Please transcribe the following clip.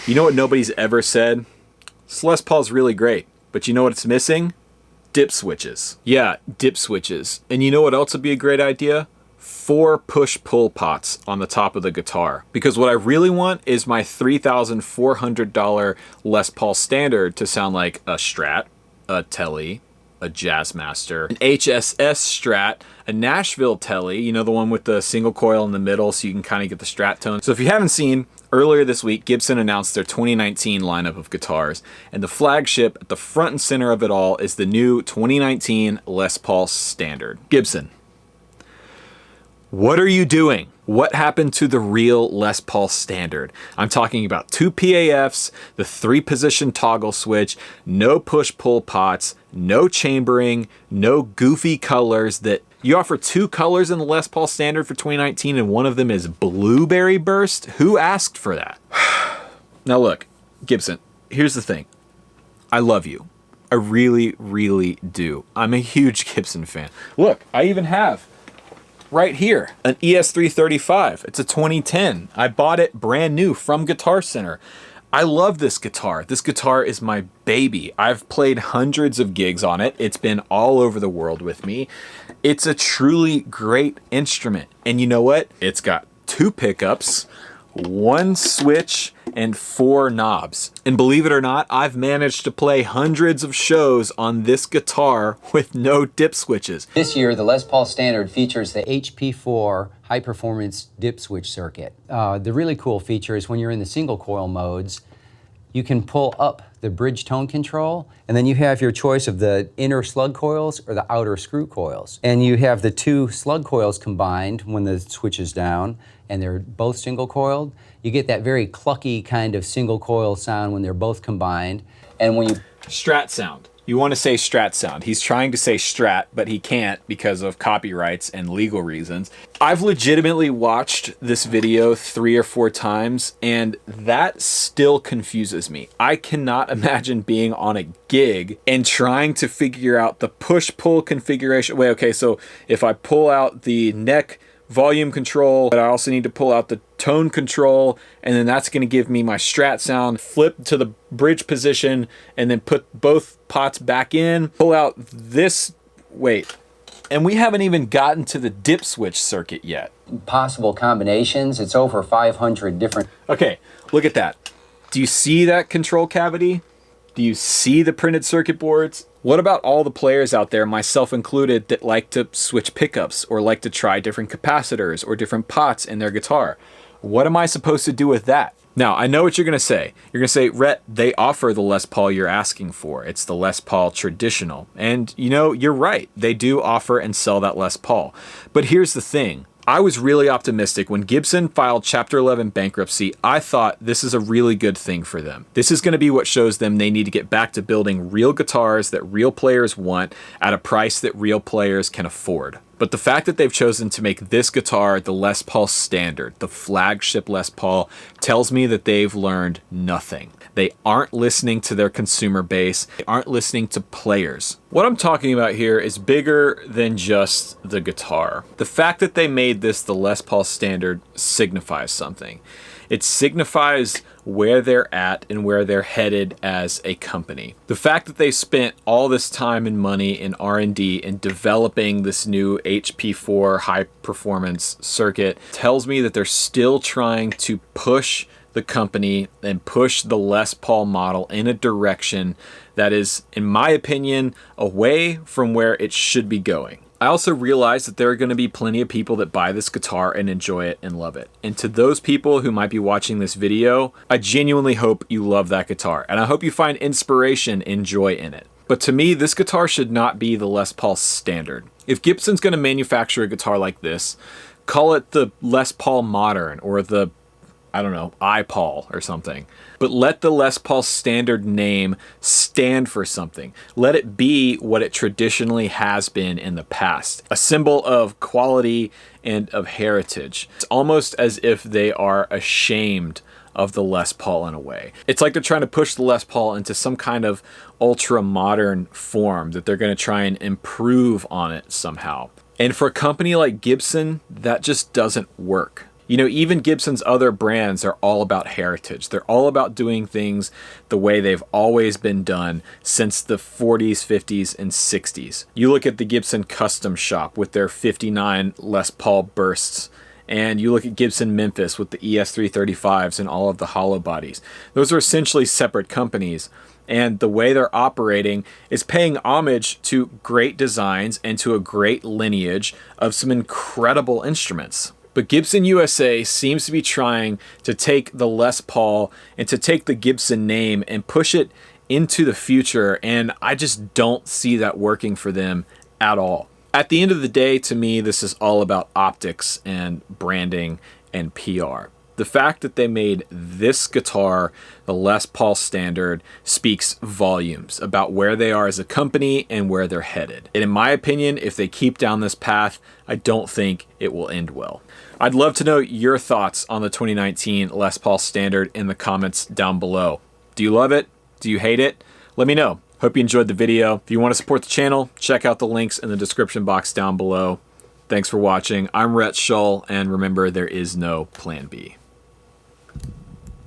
You know what nobody's ever said? This Les Paul's really great, but you know what it's missing? Dip switches. Yeah, dip switches. And you know what else would be a great idea? 4 push-pull pots on the top of the guitar. Because what I really want is my $3,400 Les Paul Standard to sound like a Strat, a Tele, a Jazzmaster, an HSS Strat, a Nashville Tele, you know, the one with the single coil in the middle so you can kind of get the Strat tone. So if you haven't seen, earlier this week, Gibson announced their 2019 lineup of guitars, and the flagship at the front and center of it all is the new 2019 Les Paul Standard. Gibson, what are you doing? What happened to the real Les Paul Standard? I'm talking about 2 PAFs, the 3-position toggle switch, no push-pull pots, no chambering, no goofy colors that... You offer 2 colors in the Les Paul Standard for 2019 and one of them is Blueberry Burst? Who asked for that? Now look, Gibson, here's the thing. I love you. I really, really do. I'm a huge Gibson fan. Look, I even have... right here, an ES335. It's a 2010. I bought it brand new from Guitar Center. I love this guitar. This guitar is my baby. I've played hundreds of gigs on it. It's been all over the world with me. It's a truly great instrument. And you know what? It's got 2 pickups, 1 switch, and 4 knobs. And believe it or not, I've managed to play hundreds of shows on this guitar with no dip switches. This year, the Les Paul Standard features the HP4 high-performance dip switch circuit. The really cool feature is when you're in the single coil modes, you can pull up the bridge tone control, and then you have your choice of the inner slug coils or the outer screw coils. And you have the 2 slug coils combined when the switch is down, and they're both single coiled. You get that very clucky kind of single coil sound when they're both combined. And when you... Strat sound. You want to say Strat sound. He's trying to say Strat, but he can't because of copyrights and legal reasons. I've legitimately watched this video 3 or 4 times, and that still confuses me. I cannot imagine being on a gig and trying to figure out the push-pull configuration. Wait, okay, so if I pull out the neck volume control, but I also need to pull out the tone control, and then that's going to give me my Strat sound, flip to the bridge position, and then put both pots back in, pull out this, wait, and we haven't even gotten to the dip switch circuit yet. Possible combinations, it's over 500 different... Okay, look at that. Do you see that control cavity? Do you see the printed circuit boards? What about all the players out there, myself included, that like to switch pickups or like to try different capacitors or different pots in their guitar? What am I supposed to do with that? Now, I know what you're going to say. You're going to say, Rhett, they offer the Les Paul you're asking for. It's the Les Paul traditional. And, you know, you're right. They do offer and sell that Les Paul. But here's the thing. I was really optimistic when Gibson filed Chapter 11 bankruptcy. I thought this is a really good thing for them. This is going to be what shows them they need to get back to building real guitars that real players want at a price that real players can afford. But the fact that they've chosen to make this guitar the Les Paul Standard, the flagship Les Paul, tells me that they've learned nothing. They aren't listening to their consumer base. They aren't listening to players. What I'm talking about here is bigger than just the guitar. The fact that they made this the Les Paul Standard signifies something. It signifies where they're at and where they're headed as a company. The fact that they spent all this time and money in R&D in developing this new HP4 high performance circuit tells me that they're still trying to push the company and push the Les Paul model in a direction that is, in my opinion, away from where it should be going. I also realize that there are going to be plenty of people that buy this guitar and enjoy it and love it. And to those people who might be watching this video, I genuinely hope you love that guitar. And I hope you find inspiration and joy in it. But to me, this guitar should not be the Les Paul Standard. If Gibson's going to manufacture a guitar like this, call it the Les Paul Modern or the, I don't know, iPaul or something. But let the Les Paul Standard name stand for something. Let it be what it traditionally has been in the past. A symbol of quality and of heritage. It's almost as if they are ashamed of the Les Paul in a way. It's like they're trying to push the Les Paul into some kind of ultra modern form that they're going to try and improve on it somehow. And for a company like Gibson, that just doesn't work. You know, even Gibson's other brands are all about heritage. They're all about doing things the way they've always been done since the 40s, 50s, and 60s. You look at the Gibson Custom Shop with their 59 Les Paul bursts, and you look at Gibson Memphis with the ES335s and all of the hollow bodies. Those are essentially separate companies, and the way they're operating is paying homage to great designs and to a great lineage of some incredible instruments. But Gibson USA seems to be trying to take the Les Paul and to take the Gibson name and push it into the future, and I just don't see that working for them at all. At the end of the day, to me, this is all about optics and branding and PR. The fact that they made this guitar the Les Paul standard speaks volumes about where they are as a company and where they're headed. And in my opinion, if they keep down this path, I don't think it will end well. I'd love to know your thoughts on the 2019 Les Paul standard in the comments down below. Do you love it? Do you hate it? Let me know. Hope you enjoyed the video. If you want to support the channel, check out the links in the description box down below. Thanks for watching. I'm Rhett Shull, and remember, there is no plan B.